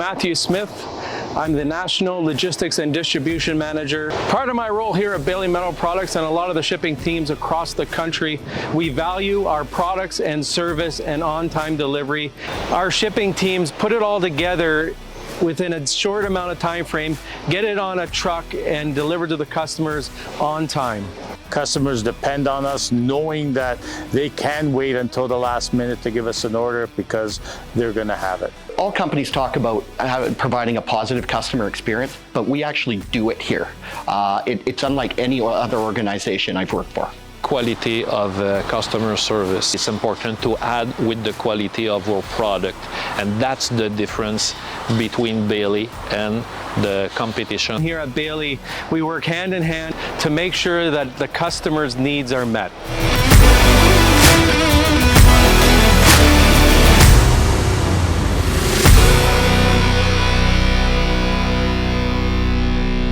Matthew Smith. I'm the National Logistics and Distribution Manager. Part of my role here at Bailey Metal Products and a lot of the shipping teams across the country, we value our products and service and on-time delivery. Our shipping teams put it all together within a short amount of time frame, get it on a truck and deliver to the customers on time. Customers depend on us knowing that they can wait until the last minute to give us an order because they're going to have it. All companies talk about providing a positive customer experience, but we actually do it here. It's unlike any other organization I've worked for. Quality of customer service. It's important to add with the quality of our product, and that's the difference between Bailey and the competition. Here at Bailey, we work hand in hand to make sure that the customer's needs are met.